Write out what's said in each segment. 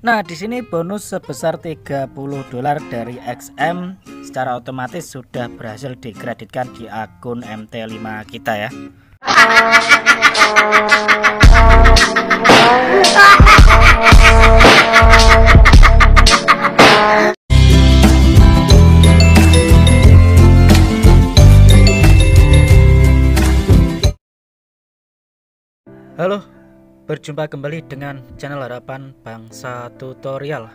Nah, di sini bonus sebesar $30 dari XM secara otomatis sudah berhasil dikreditkan di akun MT5 kita ya. Halo, berjumpa kembali dengan channel Harapan Bangsa Tutorial,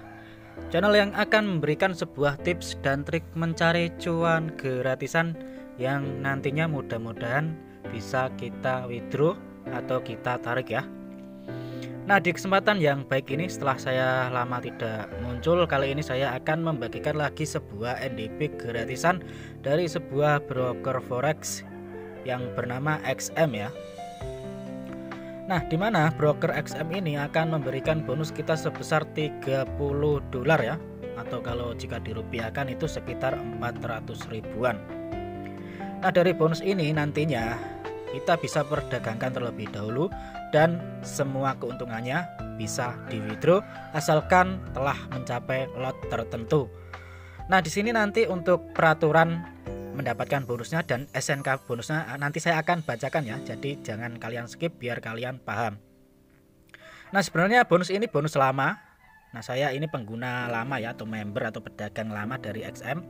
channel yang akan memberikan sebuah tips dan trik mencari cuan gratisan yang nantinya mudah-mudahan bisa kita withdraw atau kita tarik ya. Nah, di kesempatan yang baik ini, setelah saya lama tidak muncul, kali ini saya akan membagikan lagi sebuah NDP gratisan dari sebuah broker forex yang bernama XM ya. Nah, di mana broker XM ini akan memberikan bonus kita sebesar $30 ya, atau kalau jika dirupiahkan itu sekitar 400 ribuan. Nah, dari bonus ini nantinya kita bisa perdagangkan terlebih dahulu dan semua keuntungannya bisa di withdraw asalkan telah mencapai lot tertentu. Nah, di sini nanti untuk peraturan mendapatkan bonusnya dan SNK bonusnya nanti saya akan bacakan ya, jadi jangan kalian skip biar kalian paham. Nah, sebenarnya bonus ini bonus lama. Nah, saya ini pengguna lama ya, atau member atau pedagang lama dari XM.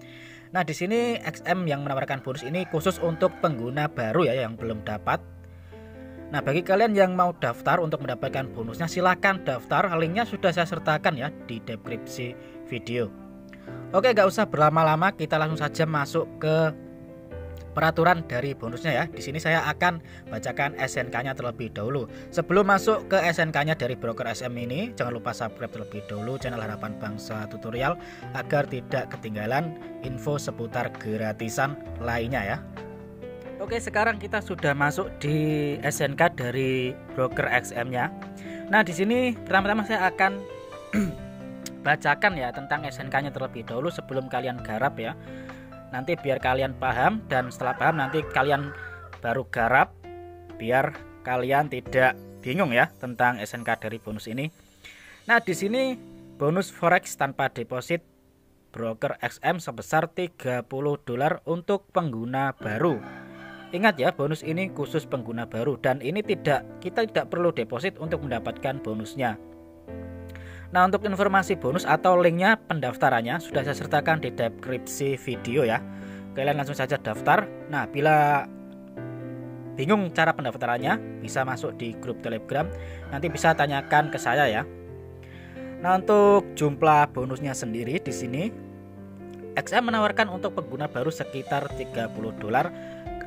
Nah, di sini XM yang menawarkan bonus ini khusus untuk pengguna baru ya, yang belum dapat. Nah, bagi kalian yang mau daftar untuk mendapatkan bonusnya, silahkan daftar, linknya sudah saya sertakan ya di deskripsi video. Oke, gak usah berlama-lama, kita langsung saja masuk ke peraturan dari bonusnya ya. Di sini saya akan bacakan SNK-nya terlebih dahulu. Sebelum masuk ke SNK-nya dari broker SM ini, jangan lupa subscribe terlebih dahulu channel Harapan Bangsa Tutorial agar tidak ketinggalan info seputar gratisan lainnya ya. Oke, sekarang kita sudah masuk di SNK dari broker XM-nya. Nah, di sini pertama-tama saya akan bacakan ya tentang SNK-nya terlebih dahulu sebelum kalian garap ya. Nanti biar kalian paham, dan setelah paham nanti kalian baru garap biar kalian tidak bingung ya tentang SNK dari bonus ini. Nah, di sini bonus forex tanpa deposit broker XM sebesar $30 untuk pengguna baru. Ingat ya, bonus ini khusus pengguna baru dan ini kita tidak perlu deposit untuk mendapatkan bonusnya. Nah, untuk informasi bonus atau linknya pendaftarannya sudah saya sertakan di deskripsi video ya. Kalian langsung saja daftar. Nah, bila bingung cara pendaftarannya, bisa masuk di grup Telegram. Nanti bisa tanyakan ke saya ya. Nah, untuk jumlah bonusnya sendiri di sini XM menawarkan untuk pengguna baru sekitar $30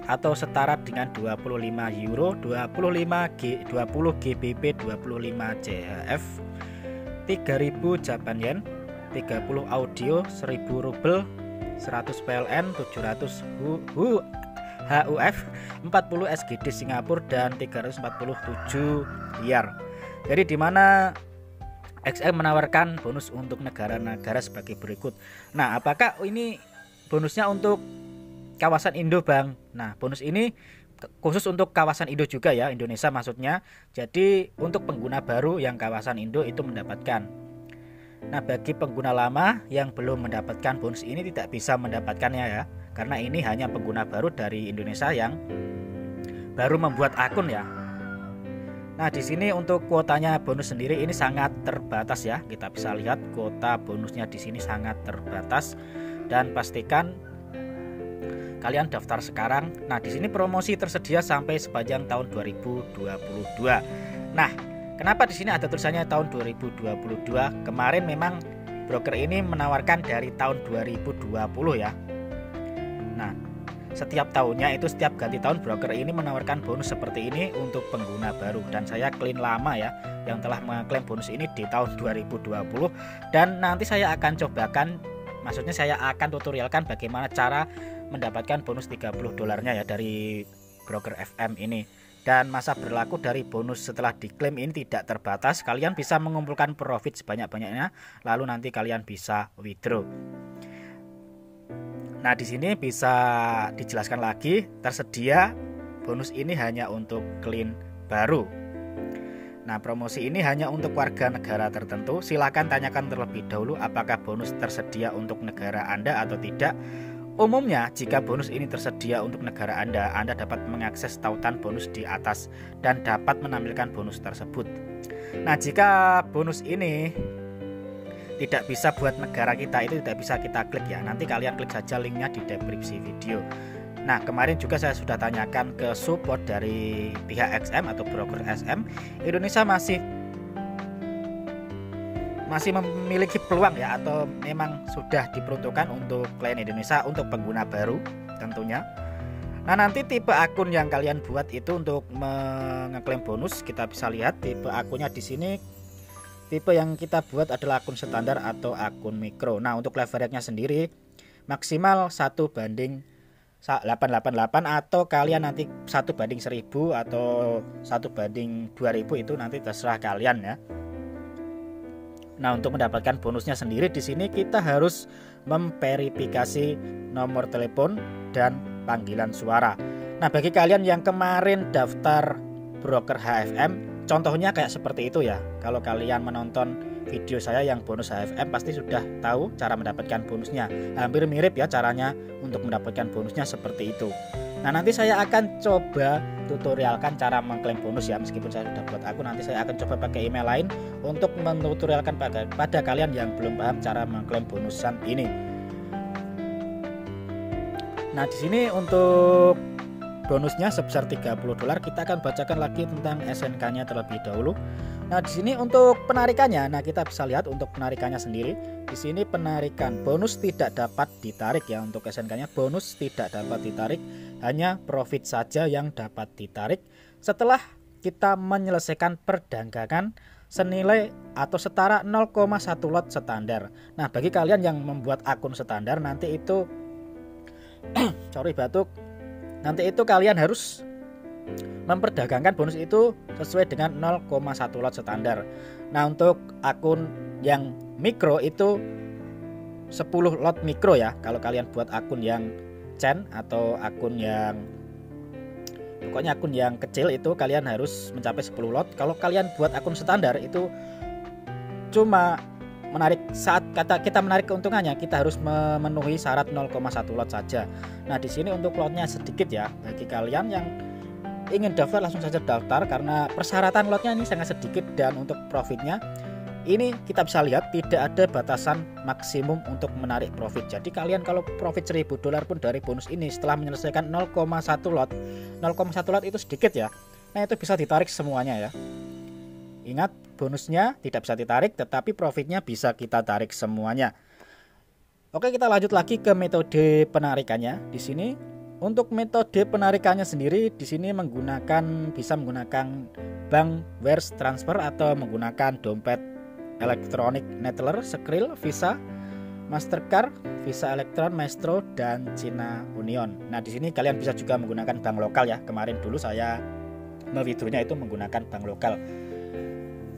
atau setara dengan 25 euro, 20 GBP, 25 CHF, 3000 Japan Yen, 30 audio, 1000 rubel, 100 PLN, 700 HUF, 40 SGD Singapura dan 347 Riyal. Jadi di mana XM menawarkan bonus untuk negara-negara sebagai berikut. Nah, apakah ini bonusnya untuk kawasan Indo, Bang? Nah, bonus ini khusus untuk kawasan Indo juga ya, Indonesia maksudnya. Jadi untuk pengguna baru yang kawasan Indo itu mendapatkan. Nah, bagi pengguna lama yang belum mendapatkan bonus ini tidak bisa mendapatkannya ya, karena ini hanya pengguna baru dari Indonesia yang baru membuat akun ya. Nah, di sini untuk kuotanya bonus sendiri ini sangat terbatas ya. Kita bisa lihat kuota bonusnya di sini sangat terbatas dan pastikan kalian daftar sekarang. Nah, di sini promosi tersedia sampai sepanjang tahun 2022. Nah, kenapa di sini ada tulisannya tahun 2022? Kemarin memang broker ini menawarkan dari tahun 2020 ya. Nah, setiap tahunnya itu setiap ganti tahun broker ini menawarkan bonus seperti ini untuk pengguna baru, dan saya clean lama ya yang telah mengklaim bonus ini di tahun 2020, dan nanti saya akan cobakan, maksudnya saya akan tutorialkan bagaimana cara mendapatkan bonus $30 ya dari broker FM ini. Dan masa berlaku dari bonus setelah diklaim ini tidak terbatas. Kalian bisa mengumpulkan profit sebanyak-banyaknya, lalu nanti kalian bisa withdraw. Nah, di sini bisa dijelaskan lagi, tersedia bonus ini hanya untuk clean baru. Nah, promosi ini hanya untuk warga negara tertentu. Silakan tanyakan terlebih dahulu apakah bonus tersedia untuk negara Anda atau tidak. Umumnya, jika bonus ini tersedia untuk negara Anda dapat mengakses tautan bonus di atas dan dapat menampilkan bonus tersebut. Nah, jika bonus ini tidak bisa buat negara kita, itu tidak bisa kita klik ya. Nanti kalian klik saja linknya di deskripsi video. Nah, kemarin juga saya sudah tanyakan ke support dari pihak XM atau broker SM. Indonesia masih memiliki peluang ya, atau memang sudah diperuntukkan untuk klien Indonesia, untuk pengguna baru tentunya. Nah, nanti tipe akun yang kalian buat itu untuk mengeklaim bonus, kita bisa lihat tipe akunnya di sini. Tipe yang kita buat adalah akun standar atau akun mikro. Nah, untuk leverage-nya sendiri maksimal 1/888, atau kalian nanti 1/1000 atau 1/2000, itu nanti terserah kalian ya. Nah, untuk mendapatkan bonusnya sendiri di sini kita harus memverifikasi nomor telepon dan panggilan suara. Nah, bagi kalian yang kemarin daftar broker HFM, contohnya kayak seperti itu ya. Kalau kalian menonton video saya yang bonus HFM pasti sudah tahu cara mendapatkan bonusnya. Hampir mirip ya caranya untuk mendapatkan bonusnya seperti itu. Nah, nanti saya akan coba tutorialkan cara mengklaim bonus ya. Meskipun saya sudah buat akun, nanti saya akan coba pakai email lain untuk mentutorialkan pada kalian yang belum paham cara mengklaim bonusan ini. Nah, di sini untuk bonusnya sebesar $30, kita akan bacakan lagi tentang SNK-nya terlebih dahulu. Nah, di sini untuk penarikannya, nah kita bisa lihat untuk penarikannya sendiri. Di sini penarikan bonus tidak dapat ditarik ya. Untuk SNK-nya bonus tidak dapat ditarik, hanya profit saja yang dapat ditarik setelah kita menyelesaikan perdagangan senilai atau setara 0,1 lot standar. Nah, bagi kalian yang membuat akun standar nanti itu nanti itu kalian harus memperdagangkan bonus itu sesuai dengan 0,1 lot standar. Nah, untuk akun yang mikro itu 10 lot mikro ya. Kalau kalian buat akun yang chain atau akun yang pokoknya akun yang kecil itu kalian harus mencapai 10 lot. Kalau kalian buat akun standar itu cuma menarik, saat kita menarik keuntungannya kita harus memenuhi syarat 0,1 lot saja. Nah, di sini untuk lotnya sedikit ya. Bagi kalian yang ingin daftar langsung saja daftar karena persyaratan lotnya ini sangat sedikit, dan untuk profitnya ini kita bisa lihat tidak ada batasan maksimum untuk menarik profit. Jadi kalian kalau profit $1000 pun dari bonus ini setelah menyelesaikan 0,1 lot itu sedikit ya. Nah, itu bisa ditarik semuanya ya. Ingat, bonusnya tidak bisa ditarik, tetapi profitnya bisa kita tarik semuanya. Oke, kita lanjut lagi ke metode penarikannya. Di sini untuk metode penarikannya sendiri di sini bisa menggunakan bank wire transfer atau menggunakan dompet elektronik Neteller, Skrill, Visa, Mastercard, Visa Elektron, Maestro, dan China Union. Nah, di sini kalian bisa juga menggunakan bank lokal ya. Kemarin dulu saya withdrawnya itu menggunakan bank lokal.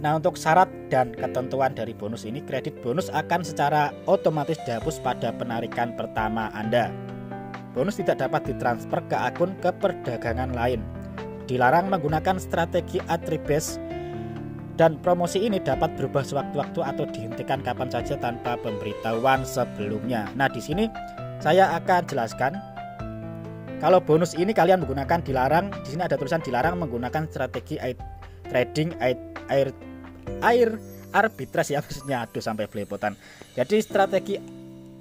Nah, untuk syarat dan ketentuan dari bonus ini, kredit bonus akan secara otomatis dihapus pada penarikan pertama Anda. Bonus tidak dapat ditransfer ke akun keperdagangan lain. Dilarang menggunakan strategi attribute, dan promosi ini dapat berubah sewaktu-waktu atau dihentikan kapan saja tanpa pemberitahuan sebelumnya. Nah, di sini saya akan jelaskan. Kalau bonus ini kalian menggunakan dilarang, di sini ada tulisan dilarang menggunakan strategi trading air arbitrage ya, maksudnya aduh sampai belepotan. Jadi strategi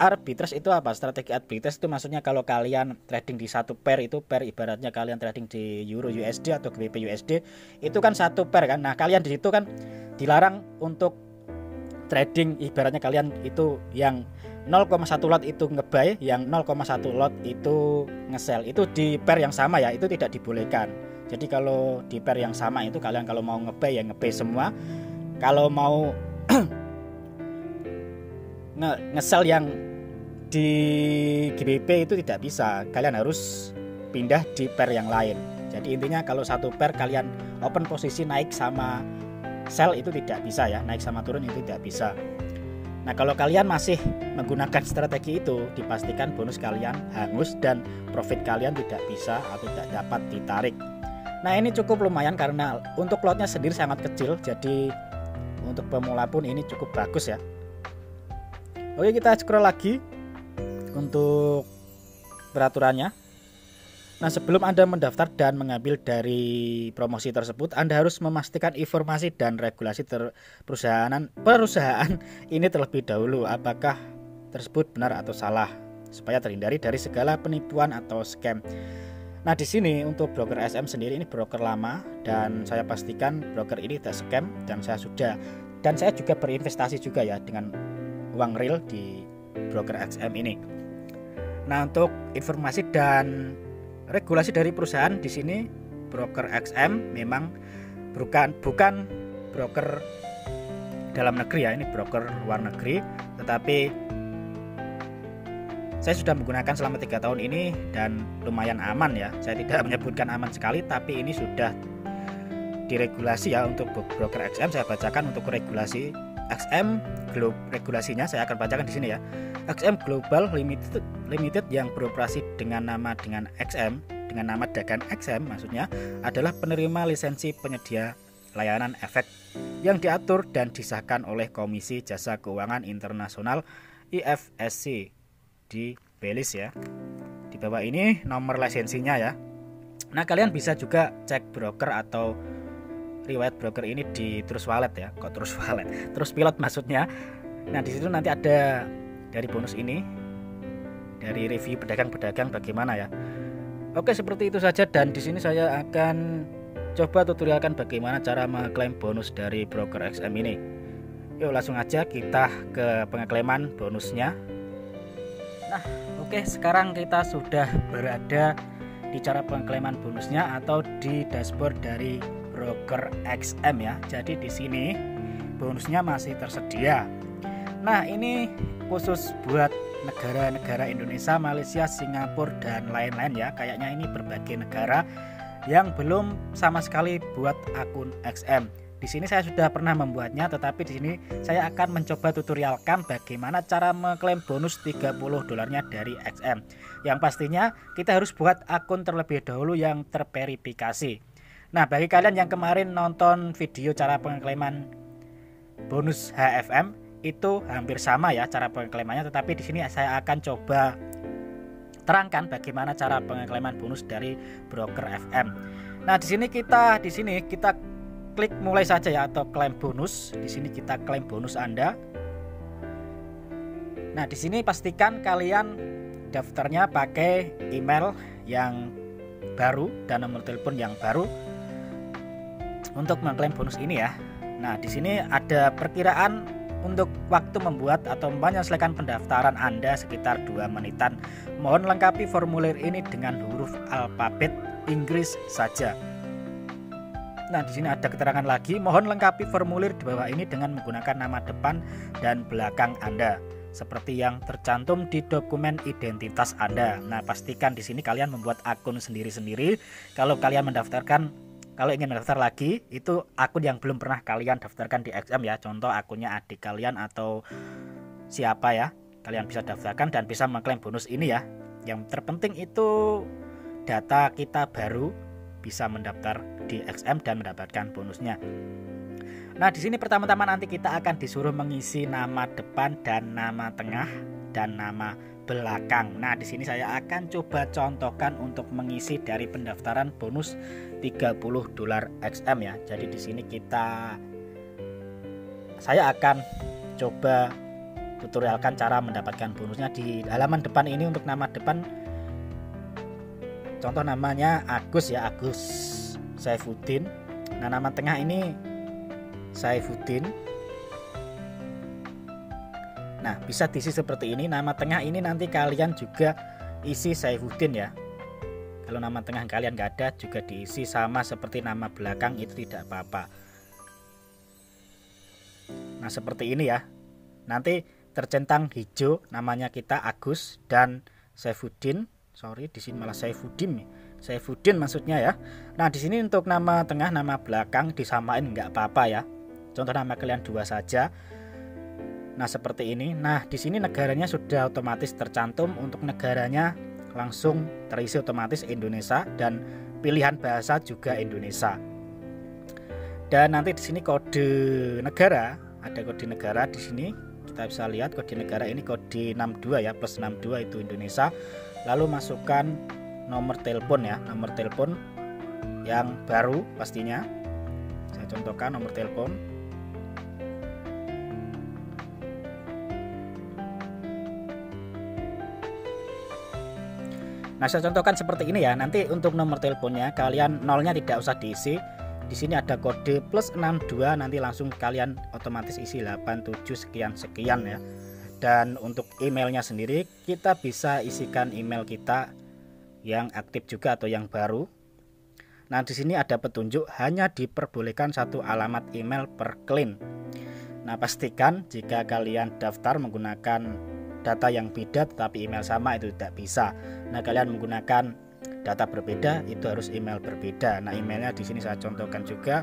arbitrage itu apa? Strategi arbitrage itu maksudnya kalau kalian trading di satu pair, itu pair ibaratnya kalian trading di Euro USD atau GBP USD, itu kan satu pair kan. Nah, kalian di situ kan dilarang untuk trading, ibaratnya kalian itu yang 0,1 lot itu nge-buy, yang 0,1 lot itu nge-sell. Itu di pair yang sama ya, itu tidak dibolehkan. Jadi kalau di pair yang sama itu kalian kalau mau nge-buy ya nge-buy semua. Kalau mau nge-sell yang di GBP itu tidak bisa, kalian harus pindah di pair yang lain. Jadi intinya kalau satu pair kalian open posisi naik sama sell itu tidak bisa ya, naik sama turun itu tidak bisa. Nah, kalau kalian masih menggunakan strategi itu, dipastikan bonus kalian hangus dan profit kalian tidak bisa atau tidak dapat ditarik. Nah, ini cukup lumayan karena untuk lotnya sendiri sangat kecil, jadi untuk pemula pun ini cukup bagus ya. Oke, kita scroll lagi untuk peraturannya. Nah, sebelum Anda mendaftar dan mengambil dari promosi tersebut, Anda harus memastikan informasi dan regulasi perusahaan ini terlebih dahulu, apakah tersebut benar atau salah, supaya terhindari dari segala penipuan atau scam. Nah, di sini untuk broker SM sendiri ini broker lama, dan saya pastikan broker ini tidak scam, dan saya juga berinvestasi juga ya dengan uang real di broker XM ini. Nah, untuk informasi dan regulasi dari perusahaan di sini, broker XM memang bukan broker dalam negeri ya, ini broker luar negeri, tetapi saya sudah menggunakan selama 3 tahun ini dan lumayan aman ya. Saya tidak menyebutkan aman sekali, tapi ini sudah diregulasi ya. Untuk broker XM saya bacakan untuk regulasi XM regulasinya saya akan bacakan di sini ya. XM Global Limited yang beroperasi dengan nama dagang XM maksudnya adalah penerima lisensi penyedia layanan efek yang diatur dan disahkan oleh Komisi Jasa Keuangan Internasional IFSC di Belize ya. Di bawah ini nomor lisensinya ya. Nah, kalian bisa juga cek broker atau riwayat broker ini di Trustwallet ya. Kok Trustwallet? Trustpilot maksudnya. Nah, di situ nanti ada dari bonus ini, dari review pedagang-pedagang bagaimana ya. Oke, seperti itu saja, dan di sini saya akan coba tutorialkan bagaimana cara mengeklaim bonus dari broker XM ini. Yuk langsung aja kita ke pengeklaiman bonusnya. Nah, oke, sekarang kita sudah berada di cara pengeklaiman bonusnya atau di dashboard dari broker XM ya. Jadi di sini bonusnya masih tersedia. Nah, ini khusus buat negara-negara Indonesia, Malaysia, Singapura dan lain-lain ya. Kayaknya ini berbagai negara yang belum sama sekali buat akun XM. Di sini saya sudah pernah membuatnya, tetapi di sini saya akan mencoba tutorialkan bagaimana cara mengklaim bonus $30 dari XM. Yang pastinya kita harus buat akun terlebih dahulu yang terverifikasi. Nah, bagi kalian yang kemarin nonton video cara pengeklaiman bonus HFM, itu hampir sama ya cara pengeklaimannya, tetapi di sini saya akan coba terangkan bagaimana cara pengeklaiman bonus dari broker FM. Nah, di sini kita klik mulai saja ya, atau klaim bonus. Di sini kita klaim bonus Anda. Nah, di sini pastikan kalian daftarnya pakai email yang baru dan nomor telepon yang baru untuk mengklaim bonus ini ya. Nah, di sini ada perkiraan untuk waktu membuat atau menyelesaikan pendaftaran Anda sekitar 2 menitan. Mohon lengkapi formulir ini dengan huruf alfabet Inggris saja. Nah, di sini ada keterangan lagi, mohon lengkapi formulir di bawah ini dengan menggunakan nama depan dan belakang Anda seperti yang tercantum di dokumen identitas Anda. Nah, pastikan di sini kalian membuat akun sendiri-sendiri. Kalau ingin mendaftar lagi, itu akun yang belum pernah kalian daftarkan di XM ya. Contoh akunnya adik kalian atau siapa ya, kalian bisa daftarkan dan bisa mengklaim bonus ini ya. Yang terpenting itu data kita baru bisa mendaftar di XM dan mendapatkan bonusnya. Nah, di sini pertama-tama nanti kita akan disuruh mengisi nama depan dan nama tengah dan nama belakang. Nah, di sini saya akan coba contohkan untuk mengisi dari pendaftaran bonus $30 XM ya. Jadi di sini saya akan coba tutorialkan cara mendapatkan bonusnya. Di halaman depan ini untuk nama depan, contoh namanya Agus ya, Agus Saifuddin. Nah, nama tengah ini Saifuddin. Nah, bisa diisi seperti ini. Nama tengah ini nanti kalian juga isi Saifuddin ya. Kalau nama tengah kalian nggak ada, juga diisi sama seperti nama belakang, itu tidak apa-apa. Nah, seperti ini ya. Nanti tercentang hijau namanya kita Agus dan Saifuddin. Sorry, di sini malah Saifuddin maksudnya ya. Nah, di sini untuk nama tengah, nama belakang disamain nggak apa-apa ya. Contoh nama kalian 2 saja. Nah, seperti ini. Nah, di sini negaranya sudah otomatis tercantum. Untuk negaranya langsung terisi otomatis Indonesia, dan pilihan bahasa juga Indonesia. Dan nanti di sini kode negara, ada kode negara di sini. Kita bisa lihat kode negara ini kode 62 ya, plus 62 itu Indonesia. Lalu masukkan nomor telepon ya, nomor telepon yang baru pastinya. Saya contohkan nomor telepon. Nah, saya contohkan seperti ini ya. Nanti untuk nomor teleponnya kalian nolnya tidak usah diisi. Di sini ada kode plus 62, nanti langsung kalian otomatis isi 87 sekian sekian ya. Dan untuk emailnya sendiri kita bisa isikan email kita yang aktif juga atau yang baru. Nah, di sini ada petunjuk hanya diperbolehkan satu alamat email per klien. Nah, pastikan jika kalian daftar menggunakan data yang beda tetapi email sama itu tidak bisa. Nah, kalian menggunakan data berbeda itu harus email berbeda. Nah, emailnya di sini saya contohkan juga.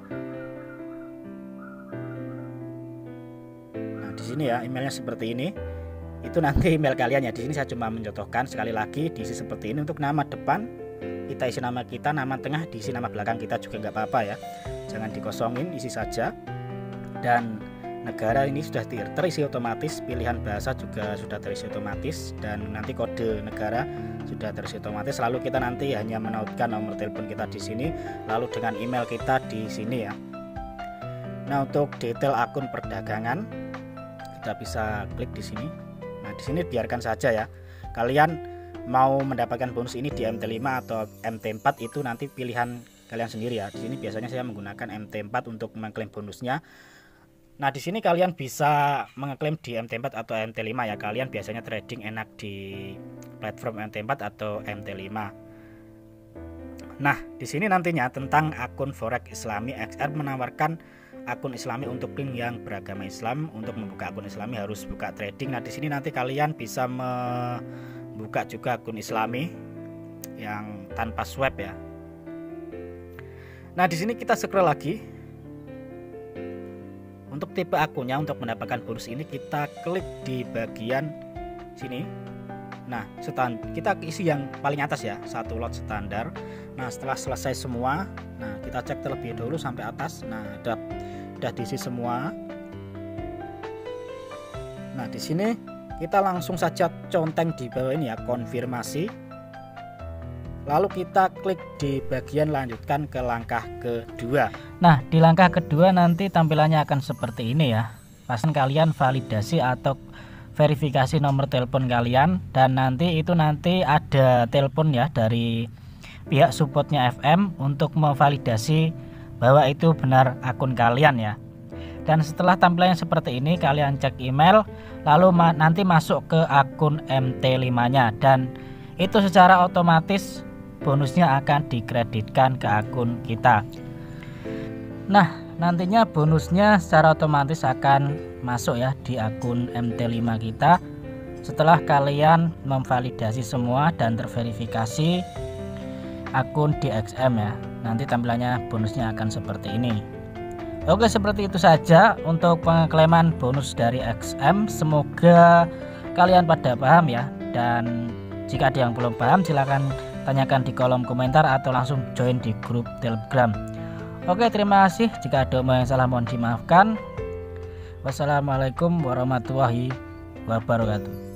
Nah, di sini ya emailnya seperti ini. Itu nanti email kalian ya. Di sini saya cuma mencontohkan, sekali lagi diisi seperti ini. Untuk nama depan kita isi nama kita, nama tengah diisi nama belakang kita juga nggak apa-apa ya. Jangan dikosongin, isi saja. Dan negara ini sudah terisi otomatis, pilihan bahasa juga sudah terisi otomatis, dan nanti kode negara sudah terisi otomatis. Lalu kita nanti hanya menautkan nomor telepon kita di sini, lalu dengan email kita di sini ya. Nah, untuk detail akun perdagangan kita bisa klik di sini. Nah, di sini biarkan saja ya. Kalian mau mendapatkan bonus ini di MT5 atau MT4 itu nanti pilihan kalian sendiri ya. Di sini biasanya saya menggunakan MT4 untuk mengklaim bonusnya. Nah, di sini kalian bisa mengeklaim di MT4 atau MT5 ya. Kalian biasanya trading enak di platform MT4 atau MT5. Nah, di sini nantinya tentang akun Forex Islami, XR menawarkan akun Islami untuk klien yang beragama Islam. Untuk membuka akun Islami harus buka trading. Nah, di sini nanti kalian bisa membuka juga akun Islami yang tanpa swap ya. Nah, di sini kita scroll lagi. Untuk tipe akunnya, untuk mendapatkan bonus ini kita klik di bagian sini. Nah, kita isi yang paling atas ya, satu lot standar. Nah, setelah selesai semua, nah kita cek terlebih dahulu sampai atas. Nah, udah diisi semua. Nah, di sini kita langsung saja conteng di bawah ini ya, konfirmasi. Lalu kita klik di bagian lanjutkan ke langkah kedua. Nah, di langkah kedua nanti tampilannya akan seperti ini ya. Pastikan kalian validasi atau verifikasi nomor telepon kalian, dan nanti ada telepon ya dari pihak supportnya FM untuk memvalidasi bahwa itu benar akun kalian ya. Dan setelah tampilannya seperti ini, kalian cek email, lalu nanti masuk ke akun MT5-nya, dan itu secara otomatis bonusnya akan dikreditkan ke akun kita. Nah, nantinya bonusnya secara otomatis akan masuk ya di akun MT5 kita setelah kalian memvalidasi semua dan terverifikasi akun DXM ya. Nanti tampilannya bonusnya akan seperti ini. Oke, seperti itu saja untuk pengeklaiman bonus dari XM. Semoga kalian pada paham ya, dan jika ada yang belum paham silahkan tanyakan di kolom komentar atau langsung join di grup Telegram. Oke, terima kasih. Jika ada yang salah mohon dimaafkan. Wassalamualaikum warahmatullahi wabarakatuh.